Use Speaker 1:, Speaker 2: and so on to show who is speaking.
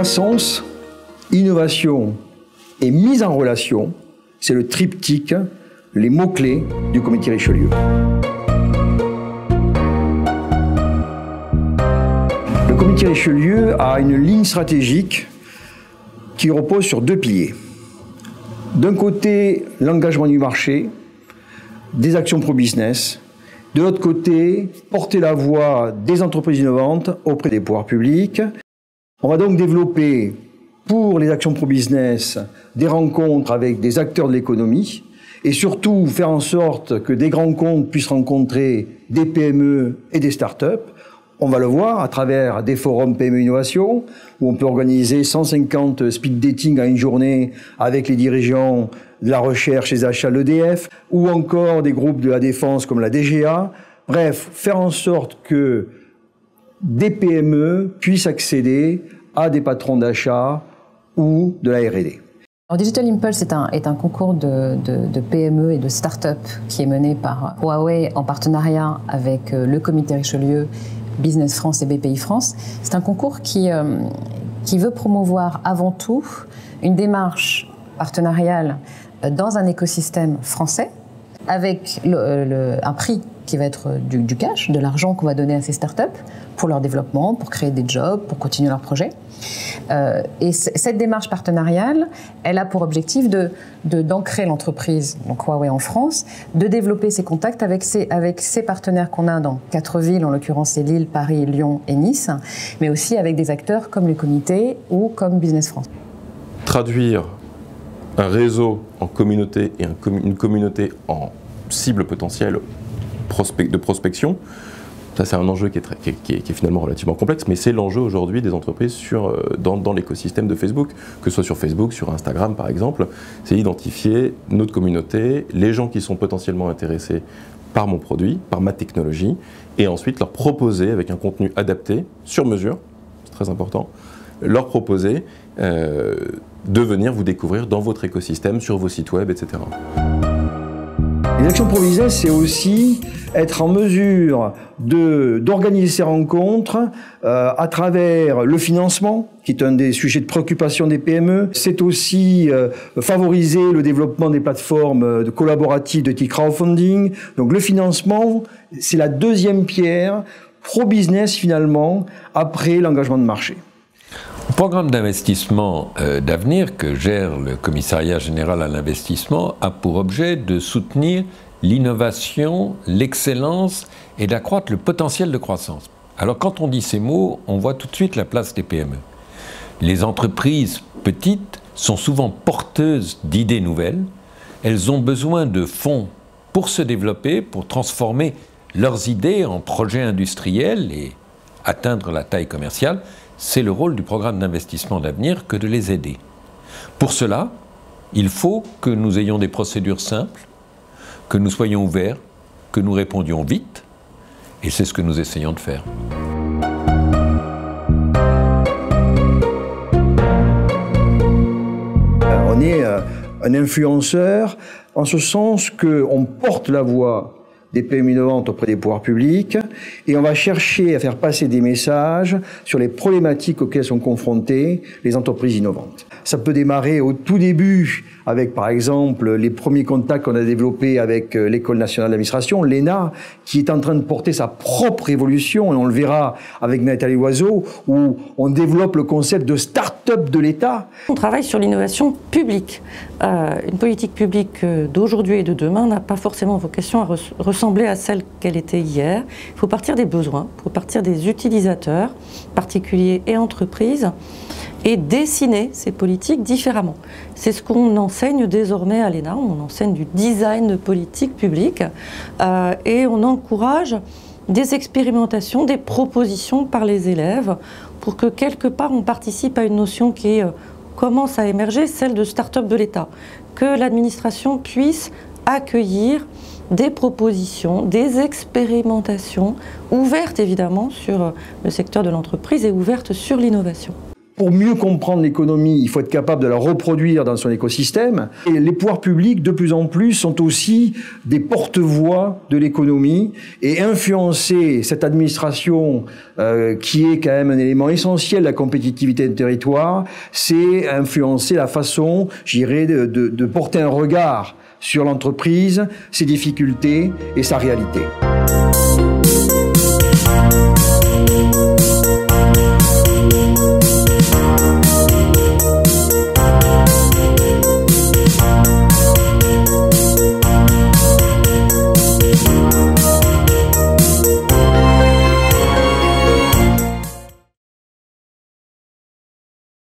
Speaker 1: Croissance, innovation et mise en relation, c'est le triptyque, les mots-clés du comité Richelieu. Le comité Richelieu a une ligne stratégique qui repose sur deux piliers. D'un côté, l'engagement du marché, des actions pro-business. De l'autre côté, porter la voix des entreprises innovantes auprès des pouvoirs publics. On va donc développer, pour les actions pro-business, des rencontres avec des acteurs de l'économie et surtout faire en sorte que des grands comptes puissent rencontrer des PME et des start-up. On va le voir à travers des forums PME Innovation, où on peut organiser 150 speed dating à une journée avec les dirigeants de la recherche et des achats de l'EDF, ou encore des groupes de la défense comme la DGA. Bref, faire en sorte que des PME puissent accéder à des patrons d'achat ou de la R&D.
Speaker 2: Alors, Digital Impulse est un concours de PME et de start-up qui est mené par Huawei en partenariat avec le comité Richelieu, Business France et BPI France. C'est un concours qui veut promouvoir avant tout une démarche partenariale dans un écosystème français avec un prix qui va être du cash, de l'argent qu'on va donner à ces startups pour leur développement, pour créer des jobs, pour continuer leurs projets. Et cette démarche partenariale, elle a pour objectif d'ancrer l'entreprise, donc Huawei en France, de développer ses contacts avec ses partenaires qu'on a dans 4 villes, en l'occurrence c'est Lille, Paris, Lyon et Nice, mais aussi avec des acteurs comme le comité ou comme Business France.
Speaker 3: Traduire un réseau en communauté et une communauté en cible potentielle de prospection, ça c'est un enjeu qui est finalement relativement complexe, mais c'est l'enjeu aujourd'hui des entreprises dans l'écosystème de Facebook, que ce soit sur Facebook, sur Instagram par exemple, c'est identifier notre communauté, les gens qui sont potentiellement intéressés par mon produit, par ma technologie, et ensuite leur proposer avec un contenu adapté, sur mesure, c'est très important, leur proposer de venir vous découvrir dans votre écosystème, sur vos sites web, etc.
Speaker 1: Les actions pro-business, c'est aussi être en mesure d'organiser ces rencontres à travers le financement, qui est un des sujets de préoccupation des PME. C'est aussi favoriser le développement des plateformes collaboratives de type crowdfunding. Donc le financement, c'est la deuxième pierre pro-business finalement, après l'engagement de marché.
Speaker 4: Le programme d'investissement d'avenir que gère le Commissariat général à l'investissement a pour objet de soutenir l'innovation, l'excellence et d'accroître le potentiel de croissance. Alors quand on dit ces mots, on voit tout de suite la place des PME. Les entreprises petites sont souvent porteuses d'idées nouvelles. Elles ont besoin de fonds pour se développer, pour transformer leurs idées en projets industriels et atteindre la taille commerciale. C'est le rôle du programme d'investissement d'avenir que de les aider. Pour cela, il faut que nous ayons des procédures simples, que nous soyons ouverts, que nous répondions vite, et c'est ce que nous essayons de faire.
Speaker 1: On est un influenceur en ce sens qu'on porte la voix des PME innovantes auprès des pouvoirs publics et on va chercher à faire passer des messages sur les problématiques auxquelles sont confrontées les entreprises innovantes. Ça peut démarrer au tout début avec, par exemple, les premiers contacts qu'on a développés avec l'École nationale d'administration, l'ENA, qui est en train de porter sa propre évolution, et on le verra avec Nathalie Loiseau, où on développe le concept de start-up de l'État.
Speaker 5: On travaille sur l'innovation publique. Une politique publique d'aujourd'hui et de demain n'a pas forcément vocation à ressembler à celle qu'elle était hier. Il faut partir des besoins, il faut partir des utilisateurs, particuliers et entreprises, et dessiner ces politiques différemment. C'est ce qu'on enseigne désormais à l'ENA, on enseigne du design de politique publique et on encourage des expérimentations, des propositions par les élèves pour que quelque part on participe à une notion qui commence à émerger, celle de start-up de l'État, que l'administration puisse accueillir des propositions, des expérimentations ouvertes évidemment sur le secteur de l'entreprise et ouvertes sur l'innovation.
Speaker 1: Pour mieux comprendre l'économie, il faut être capable de la reproduire dans son écosystème. Et les pouvoirs publics, de plus en plus, sont aussi des porte-voix de l'économie et influencer cette administration qui est quand même un élément essentiel de la compétitivité d'un territoire, c'est influencer la façon, je dirais, de porter un regard sur l'entreprise, ses difficultés et sa réalité.